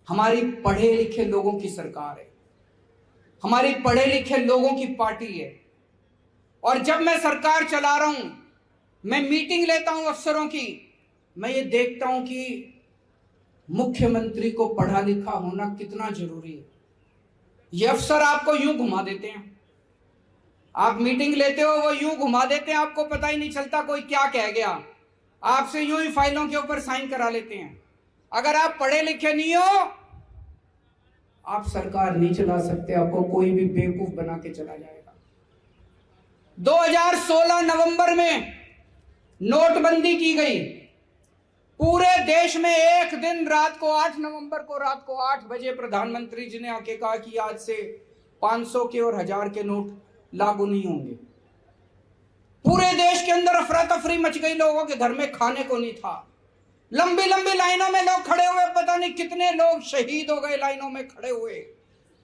हमारी पढ़े लिखे लोगों की सरकार है, हमारी पढ़े लिखे लोगों की पार्टी है। और जब मैं सरकार चला रहा हूं, मैं मीटिंग लेता हूं अफसरों की, मैं ये देखता हूं कि मुख्यमंत्री को पढ़ा लिखा होना कितना जरूरी है। ये अफसर आपको यूं घुमा देते हैं, आप मीटिंग लेते हो वो यूं घुमा देते हैं, आपको पता ही नहीं चलता कोई क्या कह गया, आपसे यूं ही फाइलों के ऊपर साइन करा लेते हैं। अगर आप पढ़े लिखे नहीं हो, आप सरकार नहीं चला सकते, आपको कोई भी बेवकूफ बना के चला जाएगा। 2016 नवंबर में नोटबंदी की गई, पूरे देश में एक दिन रात को 8 नवंबर को रात को 8 बजे प्रधानमंत्री जी ने आके कहा कि आज से 500 के और 1000 के नोट लागू नहीं होंगे। पूरे देश के अंदर अफरा तफरी मच गई, लोगों के घर में खाने को नहीं था, लंबी लंबी लाइनों में लोग खड़े हुए, पता नहीं कितने लोग शहीद हो गए लाइनों में खड़े हुए,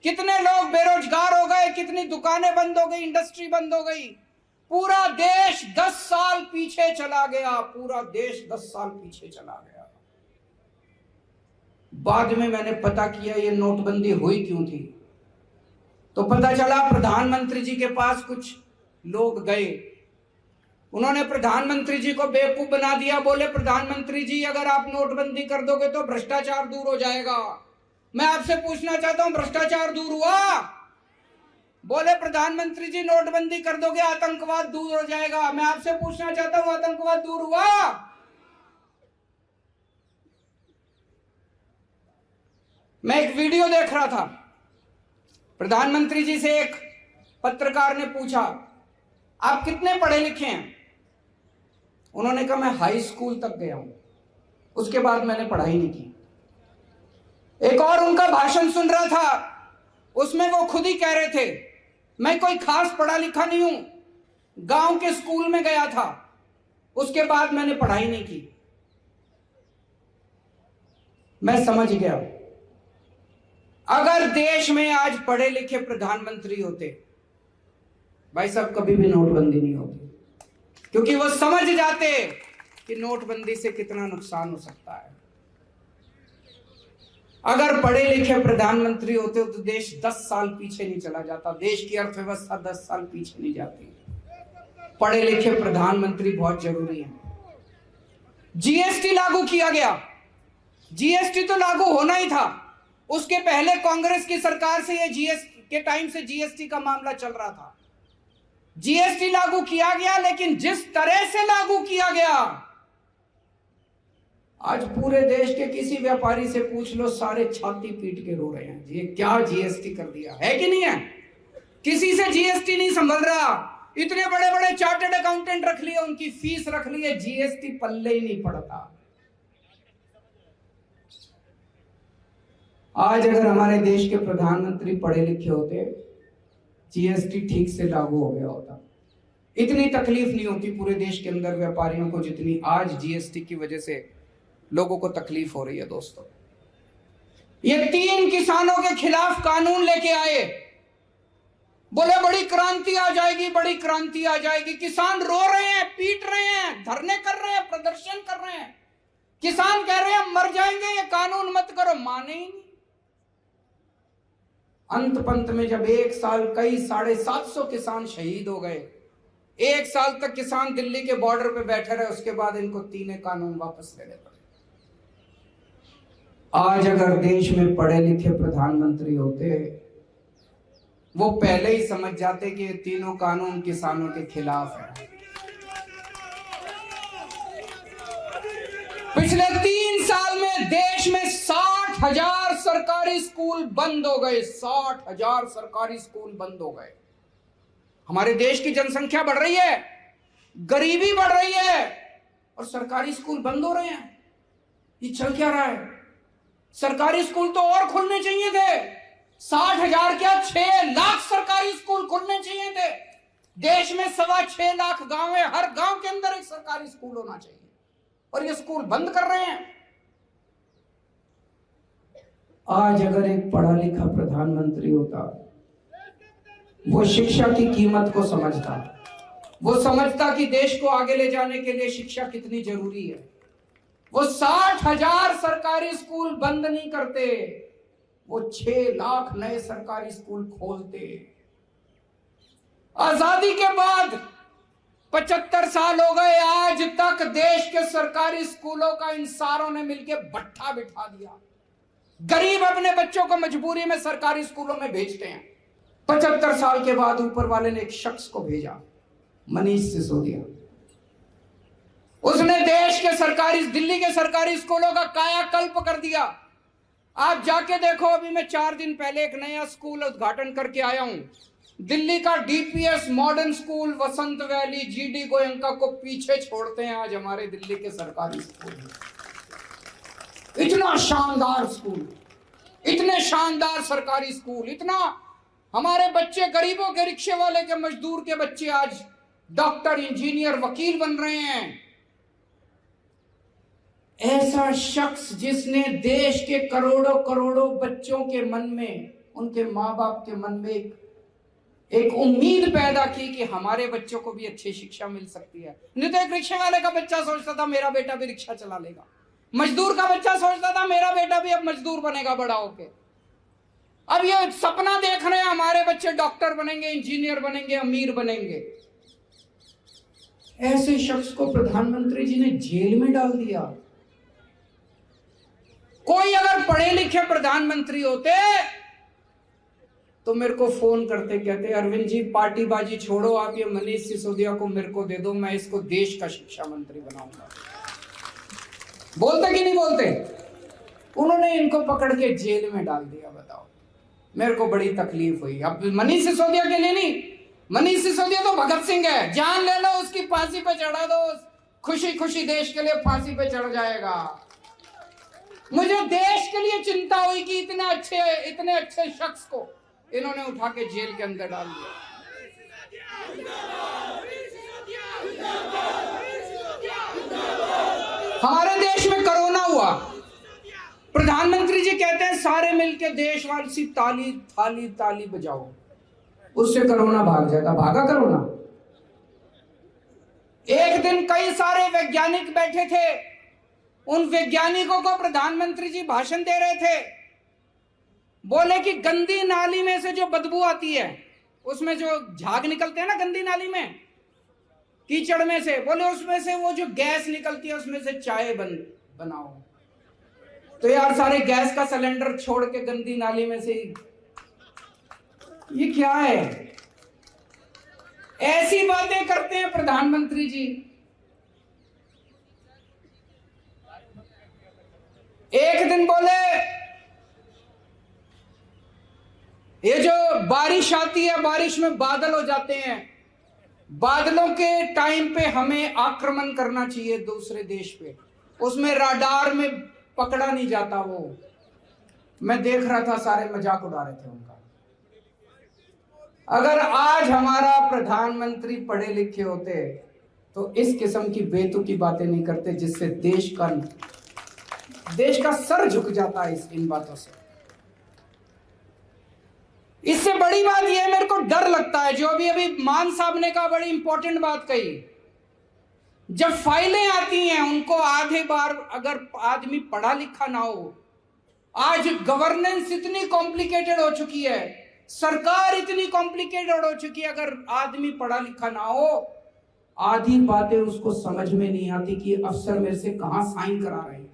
कितने लोग बेरोजगार हो गए, कितनी दुकानें बंद हो गई, इंडस्ट्री बंद हो गई। पूरा देश 10 साल पीछे चला गया, पूरा देश 10 साल पीछे चला गया। बाद में मैंने पता किया ये नोटबंदी हुई क्यों थी, तो पता चला प्रधानमंत्री जी के पास कुछ लोग गए, उन्होंने प्रधानमंत्री जी को बेवकूफ बना दिया। बोले प्रधानमंत्री जी अगर आप नोटबंदी कर दोगे तो भ्रष्टाचार दूर हो जाएगा। मैं आपसे पूछना चाहता हूं भ्रष्टाचार दूर हुआ? बोले प्रधानमंत्री जी नोटबंदी कर दोगे आतंकवाद दूर हो जाएगा। मैं आपसे पूछना चाहता हूं आतंकवाद दूर हुआ? मैं एक वीडियो देख रहा था, प्रधानमंत्री जी से एक पत्रकार ने पूछा आप कितने पढ़े लिखे हैं? उन्होंने कहा मैं हाई स्कूल तक गया हूं, उसके बाद मैंने पढ़ाई नहीं की। एक और उनका भाषण सुन रहा था, उसमें वो खुद ही कह रहे थे मैं कोई खास पढ़ा लिखा नहीं हूं, गांव के स्कूल में गया था, उसके बाद मैंने पढ़ाई नहीं की। मैं समझ गया, अगर देश में आज पढ़े लिखे प्रधानमंत्री होते, भाई साहब कभी भी नोटबंदी नहीं होती, क्योंकि वो समझ जाते कि नोटबंदी से कितना नुकसान हो सकता है। अगर पढ़े लिखे प्रधानमंत्री होते तो देश 10 साल पीछे नहीं चला जाता, देश की अर्थव्यवस्था 10 साल पीछे नहीं जाती। पढ़े लिखे प्रधानमंत्री बहुत जरूरी है। जीएसटी लागू किया गया, जीएसटी तो लागू होना ही था, उसके पहले कांग्रेस की सरकार से ये जीएसटी के टाइम से जीएसटी का मामला चल रहा था। जीएसटी लागू किया गया, लेकिन जिस तरह से लागू किया गया, आज पूरे देश के किसी व्यापारी से पूछ लो, सारे छाती पीट के रो रहे हैं ये क्या जीएसटी कर दिया है कि नहीं है। किसी से जीएसटी नहीं संभल रहा, इतने बड़े बड़े चार्टर्ड अकाउंटेंट रख लिए, उनकी फीस रख ली है, जीएसटी पल्ले ही नहीं पड़ता। आज अगर हमारे देश के प्रधानमंत्री पढ़े लिखे होते, जीएसटी ठीक से लागू हो गया होता, इतनी तकलीफ नहीं होती पूरे देश के अंदर व्यापारियों को जितनी आज जीएसटी की वजह से लोगों को तकलीफ हो रही है। दोस्तों, ये 3 किसानों के खिलाफ कानून लेके आए, बोले बड़ी क्रांति आ जाएगी, बड़ी क्रांति आ जाएगी। किसान रो रहे हैं, पीट रहे हैं, धरने कर रहे हैं, प्रदर्शन कर रहे हैं। किसान कह रहे हैं मर जाएंगे, ये कानून मत करो, माने ही नहीं। अंत पंत में जब 1 साल कई 750 किसान शहीद हो गए, 1 साल तक किसान दिल्ली के बॉर्डर पे बैठे रहे, उसके बाद इनको 3 कानून वापस लेने पड़े। आज अगर देश में पढ़े लिखे प्रधानमंत्री होते, वो पहले ही समझ जाते कि ये 3 कानून किसानों के खिलाफ है। पिछले 3 साल में देश में 60,000 सरकारी स्कूल बंद हो गए, 60,000 सरकारी स्कूल बंद हो गए। हमारे देश की जनसंख्या बढ़ रही है, गरीबी बढ़ रही है, और सरकारी स्कूल बंद हो रहे हैं। ये चल क्या रहा है? सरकारी स्कूल तो और खुलने चाहिए थे, 60,000 क्या 6 लाख सरकारी स्कूल खुलने चाहिए थे। देश में 6.25 लाख गांव है, हर गांव के अंदर एक सरकारी स्कूल होना चाहिए, और ये स्कूल बंद कर रहे हैं। आज अगर एक पढ़ा लिखा प्रधानमंत्री होता, वो शिक्षा की कीमत को समझता, वो समझता कि देश को आगे ले जाने के लिए शिक्षा कितनी जरूरी है। वो 60,000 सरकारी स्कूल बंद नहीं करते, वो 6 लाख नए सरकारी स्कूल खोलते। आजादी के बाद 75 साल हो गए, आज तक देश के सरकारी स्कूलों का इन सारों ने मिलकर भट्ठा बिठा दिया। गरीब अपने बच्चों को मजबूरी में सरकारी स्कूलों में भेजते हैं। 75 साल के बाद ऊपर वाले ने एक शख्स को भेजा, मनीष सिसोदिया। उसने देश के सरकारी, दिल्ली के सरकारी स्कूलों का कायाकल्प कर दिया। आप जाके देखो, अभी मैं 4 दिन पहले एक नया स्कूल उद्घाटन करके आया हूं, दिल्ली का डीपीएस मॉडर्न स्कूल वसंत वैली, जीडी गोयंका को पीछे छोड़ते हैं आज हमारे दिल्ली के सरकारी स्कूल। इतना शानदार स्कूल, इतने शानदार सरकारी स्कूल, इतना हमारे बच्चे, गरीबों के, रिक्शे वाले के, मजदूर के बच्चे आज डॉक्टर, इंजीनियर, वकील बन रहे हैं। ऐसा शख्स जिसने देश के करोड़ों करोड़ों बच्चों के मन में, उनके माँ बाप के मन में एक उम्मीद पैदा की कि हमारे बच्चों को भी अच्छी शिक्षा मिल सकती है। नहीं तो एक रिक्शे वाले का बच्चा सोचता था मेरा बेटा भी रिक्शा चला लेगा, मजदूर का बच्चा सोचता था मेरा बेटा भी अब मजदूर बनेगा बड़ा होके। अब ये सपना देख रहे हैं हमारे बच्चे डॉक्टर बनेंगे, इंजीनियर बनेंगे, अमीर बनेंगे। ऐसे शख्स को प्रधानमंत्री जी ने जेल में डाल दिया। कोई अगर पढ़े लिखे प्रधानमंत्री होते तो मेरे को फोन करते, कहते अरविंद जी पार्टीबाजी छोड़ो, आप ये मनीष सिसोदिया को मेरे को दे दो, मैं इसको देश का शिक्षा मंत्री बनाऊंगा। बोलते कि नहीं बोलते? उन्होंने इनको पकड़ के जेल में डाल दिया। बताओ, मेरे को बड़ी तकलीफ हुई। अब मनीष सिसोदिया के लिए नहीं, मनीष सिसोदिया तो भगत सिंह है, जान ले लो उसकी, फांसी पे चढ़ा दो, खुशी खुशी देश के लिए फांसी पे चढ़ जाएगा। मुझे देश के लिए चिंता हुई कि इतने अच्छे शख्स को इन्होंने उठा के जेल के अंदर डाल दिया। हमारे देश में कोरोना हुआ, प्रधानमंत्री जी कहते हैं सारे मिलके देशवासी ताली ताली ताली बजाओ, उससे कोरोना भाग जाएगा। भागा कोरोना? एक दिन कई सारे वैज्ञानिक बैठे थे, उन वैज्ञानिकों को प्रधानमंत्री जी भाषण दे रहे थे। बोले कि गंदी नाली में से जो बदबू आती है, उसमें जो झाग निकलते हैं ना गंदी नाली में, कीचड़ में से, बोले उसमें से वो जो गैस निकलती है उसमें से चाय बनाओ। तो यार सारे गैस का सिलेंडर छोड़ के गंदी नाली में से, ये क्या है? ऐसी बातें करते हैं प्रधानमंत्री जी। एक दिन बोले ये जो बारिश आती है, बारिश में बादल हो जाते हैं, बादलों के टाइम पे हमें आक्रमण करना चाहिए दूसरे देश पे, उसमें राडार में पकड़ा नहीं जाता। वो मैं देख रहा था, सारे मजाक उड़ा रहे थे उनका। अगर आज हमारा प्रधानमंत्री पढ़े लिखे होते तो इस किस्म की बेतुकी बातें नहीं करते, जिससे देश का सर झुक जाता है इन बातों से। इससे बड़ी बात यह, मेरे को डर लगता है, जो अभी मान साहब ने कहा, बड़ी इंपॉर्टेंट बात कही। जब फाइलें आती हैं उनको आधे बार अगर आदमी पढ़ा लिखा ना हो, आज गवर्नेंस इतनी कॉम्प्लिकेटेड हो चुकी है, सरकार इतनी कॉम्प्लिकेटेड हो चुकी है, अगर आदमी पढ़ा लिखा ना हो, आधी बातें उसको समझ में नहीं आती कि अफसर मेरे से कहां साइन करा रहे हैं।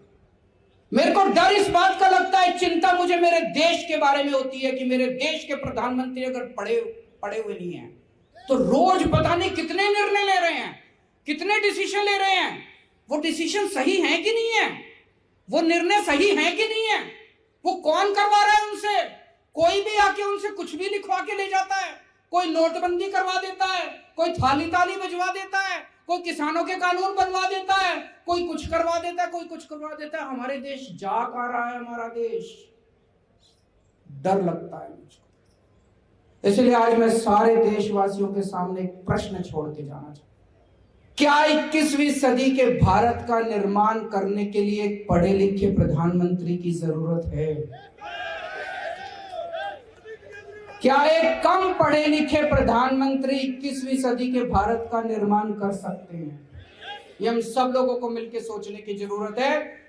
मेरे को डर इस बात का लगता है, चिंता मुझे मेरे देश के बारे में होती है कि मेरे देश के प्रधानमंत्री अगर पढ़े हुए नहीं हैं तो रोज पता नहीं कितने निर्णय ले रहे हैं, कितने डिसीजन ले रहे हैं। वो डिसीजन सही है कि नहीं है, वो निर्णय सही है कि नहीं है, वो कौन करवा रहा है उनसे? कोई भी आके उनसे कुछ भी लिखवा के ले जाता है, कोई नोटबंदी करवा देता है, कोई थाली ताली बजवा देता है, कोई किसानों के कानून बनवा देता है, कोई कुछ करवा देता है, कोई कुछ करवा देता है। हमारे देश जा आ रहा है, हमारा देश। डर लगता है मुझको। इसलिए आज मैं सारे देशवासियों के सामने एक प्रश्न छोड़ के जाना चाहता हूं। क्या 21वीं सदी के भारत का निर्माण करने के लिए एक पढ़े लिखे प्रधानमंत्री की जरूरत है? क्या एक कम पढ़े लिखे प्रधानमंत्री 21वीं सदी के भारत का निर्माण कर सकते हैं? ये हम सब लोगों को मिलकर सोचने की जरूरत है।